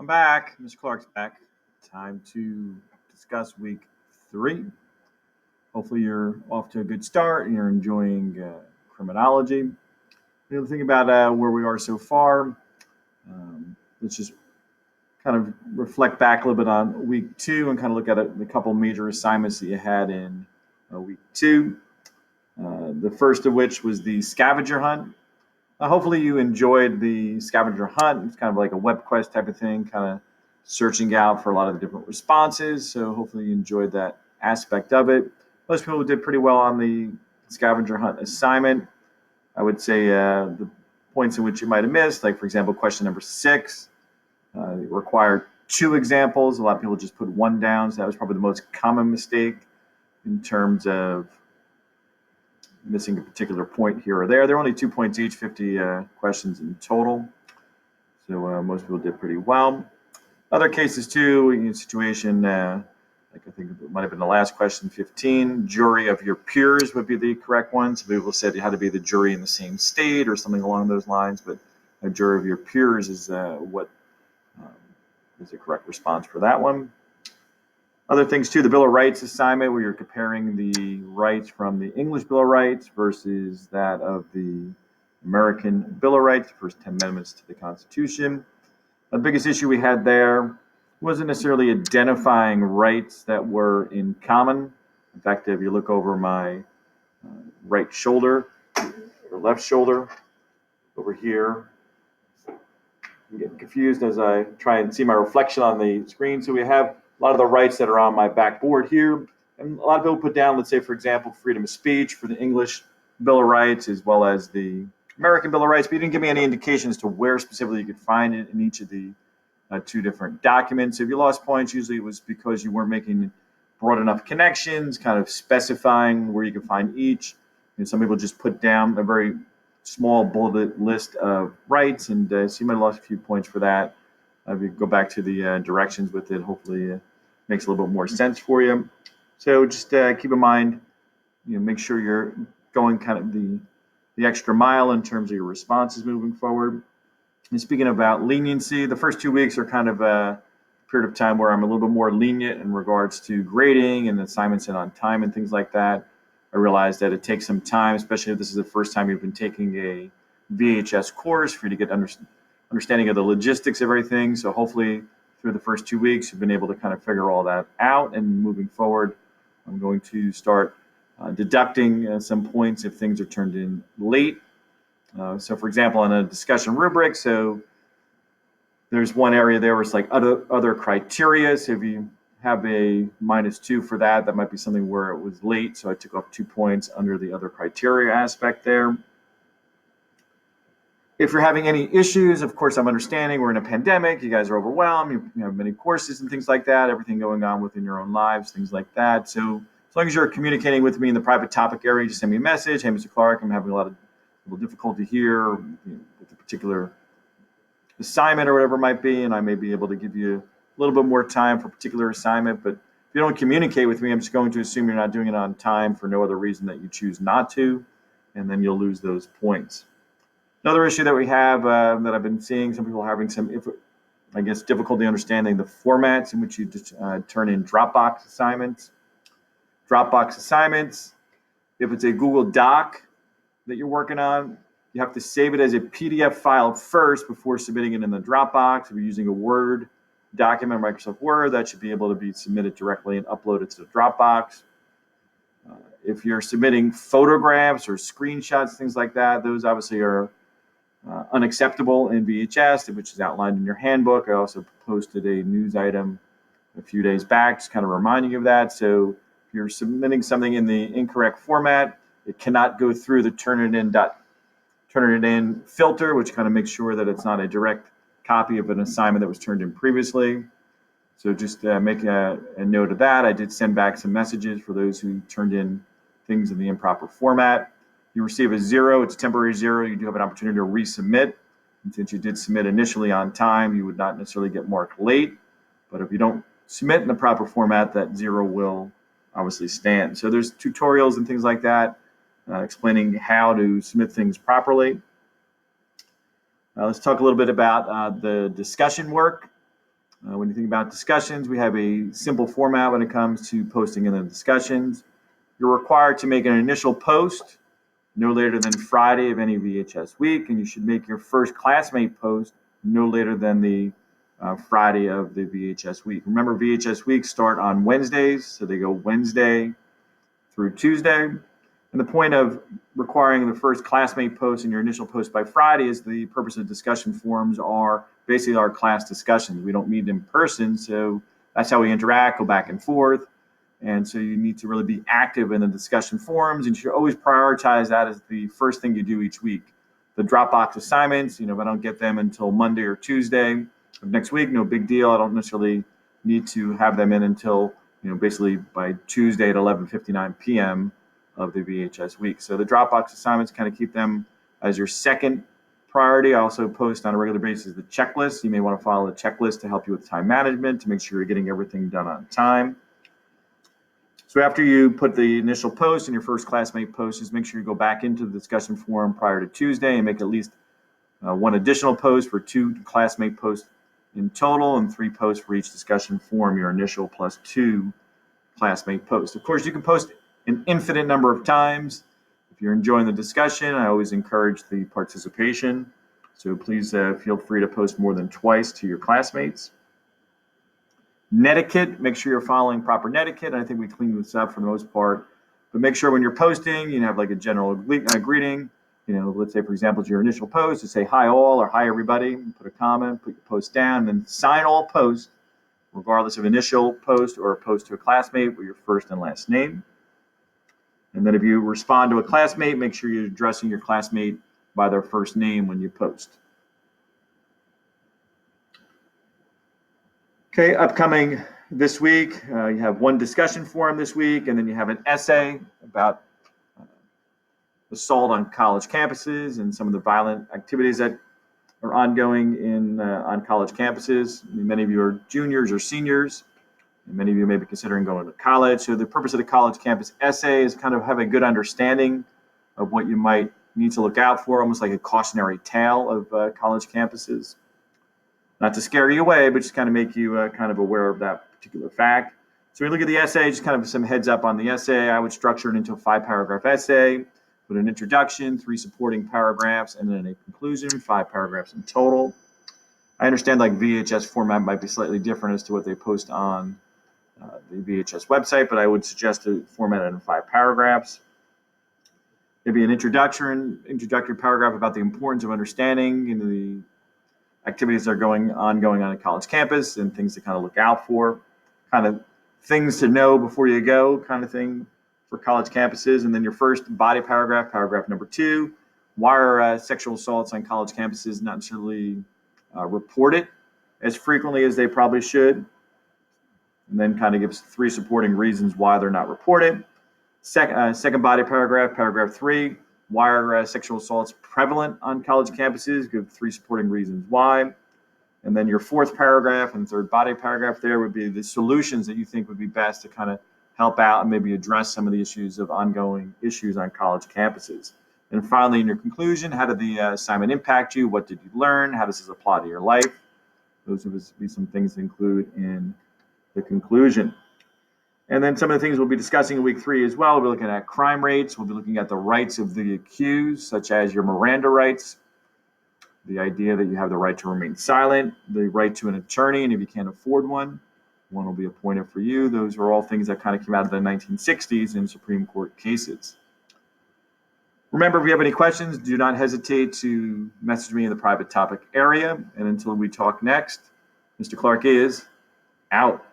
I'm back. Mr. Clarke's back. Time to discuss week 3. Hopefully, you're off to a good start and you're enjoying criminology. The thing about where we are so far, let's just kind of reflect back a little bit on week 2 and kind of look at the couple major assignments that you had in week 2. The first of which was the scavenger hunt. Hopefully you enjoyed the scavenger hunt. It's kind of like a web quest type of thing, kind of searching out for a lot of the different responses. So hopefully you enjoyed that aspect of it. Most people did pretty well on the scavenger hunt assignment. I would say the points in which you might have missed, like for example, question number 6, required 2 examples. A lot of people just put 1 down. So that was probably the most common mistake in terms of missing a particular point here or there. There are only 2 points each, 50 questions in total. So most people did pretty well. Other cases too, in a situation, like I think it might have been the last question, 15, jury of your peers would be the correct one. So people said you had to be the jury in the same state or something along those lines, but a jury of your peers is what is the correct response for that one. Other things too, the Bill of Rights assignment where you're comparing the rights from the English Bill of Rights versus that of the American Bill of Rights, the first 10 amendments to the Constitution. The biggest issue we had there wasn't necessarily identifying rights that were in common. In fact, if you look over my right shoulder or left shoulder over here, I'm getting confused as I try and see my reflection on the screen. So we have a lot of the rights that are on my backboard here. And a lot of people put down, let's say, for example, freedom of speech for the English Bill of Rights as well as the American Bill of Rights, but you didn't give me any indication as to where specifically you could find it in each of the 2 different documents. So if you lost points, usually it was because you weren't making broad enough connections, kind of specifying where you could find each. And some people just put down a very small bulleted list of rights, and so you might have lost a few points for that. If you go back to the directions with it, hopefully it makes a little bit more sense for you. So just keep in mind, make sure you're going kind of the extra mile in terms of your responses moving forward. And speaking about leniency, the first 2 weeks are kind of a period of time where I'm a little bit more lenient in regards to grading and assignments and on time and things like that. I realized that it takes some time, especially if this is the first time you've been taking a VHS course, for you to get understanding of the logistics of everything. So hopefully through the first 2 weeks, you've been able to kind of figure all that out. And moving forward, I'm going to start deducting some points if things are turned in late. So for example, on a discussion rubric, so there's one area there where it's like other criteria. So if you have a -2 for that, that might be something where it was late. So I took off 2 points under the other criteria aspect there. If you're having any issues, of course, I'm understanding we're in a pandemic. You guys are overwhelmed. You have many courses and things like that, everything going on within your own lives, things like that. So as long as you're communicating with me in the private topic area, just send me a message. Hey, Mr. Clarke, I'm having a little difficulty here with a particular assignment or whatever it might be, and I may be able to give you a little bit more time for a particular assignment. But if you don't communicate with me, I'm just going to assume you're not doing it on time for no other reason that you choose not to, and then you'll lose those points. Another issue that we have that I've been seeing, some people having some, difficulty understanding the formats in which you just turn in Dropbox assignments. Dropbox assignments, if it's a Google Doc that you're working on, you have to save it as a PDF file first before submitting it in the Dropbox. If you're using a Word document, Microsoft Word, that should be able to be submitted directly and uploaded to the Dropbox. If you're submitting photographs or screenshots, things like that, those obviously are unacceptable in VHS, which is outlined in your handbook. I also posted a news item a few days back, just kind of reminding you of that. So if you're submitting something in the incorrect format, it cannot go through the turn it in filter, which kind of makes sure that it's not a direct copy of an assignment that was turned in previously. So just make a note of that. I did send back some messages for those who turned in things in the improper format. You receive a 0, it's a temporary 0. You do have an opportunity to resubmit. And since you did submit initially on time, you would not necessarily get marked late. But if you don't submit in the proper format, that 0 will obviously stand. So there's tutorials and things like that explaining how to submit things properly. Let's talk a little bit about the discussion work. When you think about discussions, we have a simple format when it comes to posting in the discussions. You're required to make an initial post no later than Friday of any VHS week, and you should make your first classmate post no later than the Friday of the VHS week. Remember, VHS weeks start on Wednesdays, so they go Wednesday through Tuesday. And the point of requiring the first classmate post and your initial post by Friday is the purpose of discussion forums are basically our class discussions. We don't meet in person, so that's how we interact, go back and forth. And so you need to really be active in the discussion forums, and you should always prioritize that as the first thing you do each week. The Dropbox assignments, if I don't get them until Monday or Tuesday of next week, no big deal. I don't necessarily need to have them in until, basically by Tuesday at 11:59 p.m. of the VHS week. So the Dropbox assignments, kind of keep them as your second priority. I also post on a regular basis the checklist. You may want to follow the checklist to help you with time management, to make sure you're getting everything done on time. So after you put the initial post and your first classmate post, just make sure you go back into the discussion forum prior to Tuesday and make at least one additional post for 2 classmate posts in total and 3 posts for each discussion forum, your initial plus 2 classmate posts. Of course, you can post an infinite number of times. If you're enjoying the discussion, I always encourage the participation. So please feel free to post more than twice to your classmates. Netiquette, make sure you're following proper netiquette. I think we cleaned this up for the most part. But make sure when you're posting, you have like a general greeting. Let's say, for example, to your initial post, to say hi all or hi everybody, put a comment, put your post down, and then sign all posts, regardless of initial post or a post to a classmate, with your first and last name. And then if you respond to a classmate, make sure you're addressing your classmate by their first name when you post. Okay, upcoming this week, you have one discussion forum this week, and then you have an essay about assault on college campuses and some of the violent activities that are ongoing on college campuses. Many of you are juniors or seniors, and many of you may be considering going to college. So the purpose of the college campus essay is kind of have a good understanding of what you might need to look out for, almost like a cautionary tale of college campuses. Not to scare you away, but just kind of make you kind of aware of that particular fact. So we look at the essay, just kind of some heads up on the essay. I would structure it into a 5-paragraph essay with an introduction, 3 supporting paragraphs, and then a conclusion, 5 paragraphs in total. I understand like VHS format might be slightly different as to what they post on the VHS website, but I would suggest to format it in 5 paragraphs. Maybe an introductory paragraph about the importance of understanding the activities that are going on a college campus and things to kind of look out for, kind of things to know before you go kind of thing for college campuses. And then your first body paragraph, paragraph number 2, why are sexual assaults on college campuses not necessarily reported as frequently as they probably should? And then kind of gives 3 supporting reasons why they're not reported. Second body paragraph, paragraph 3, why are sexual assaults prevalent on college campuses? Give 3 supporting reasons why. And then your 4th paragraph and 3rd body paragraph there would be the solutions that you think would be best to kind of help out and maybe address some of the issues of ongoing issues on college campuses. And finally, in your conclusion, how did the assignment impact you? What did you learn? How does this apply to your life? Those would be some things to include in the conclusion. And then some of the things we'll be discussing in week 3 as well. We'll be looking at crime rates. We'll be looking at the rights of the accused, such as your Miranda rights, the idea that you have the right to remain silent, the right to an attorney, and if you can't afford one will be appointed for you. Those are all things that kind of came out of the 1960s in Supreme Court cases. Remember, if you have any questions, do not hesitate to message me in the private topic area. And until we talk next, Mr. Clarke is out.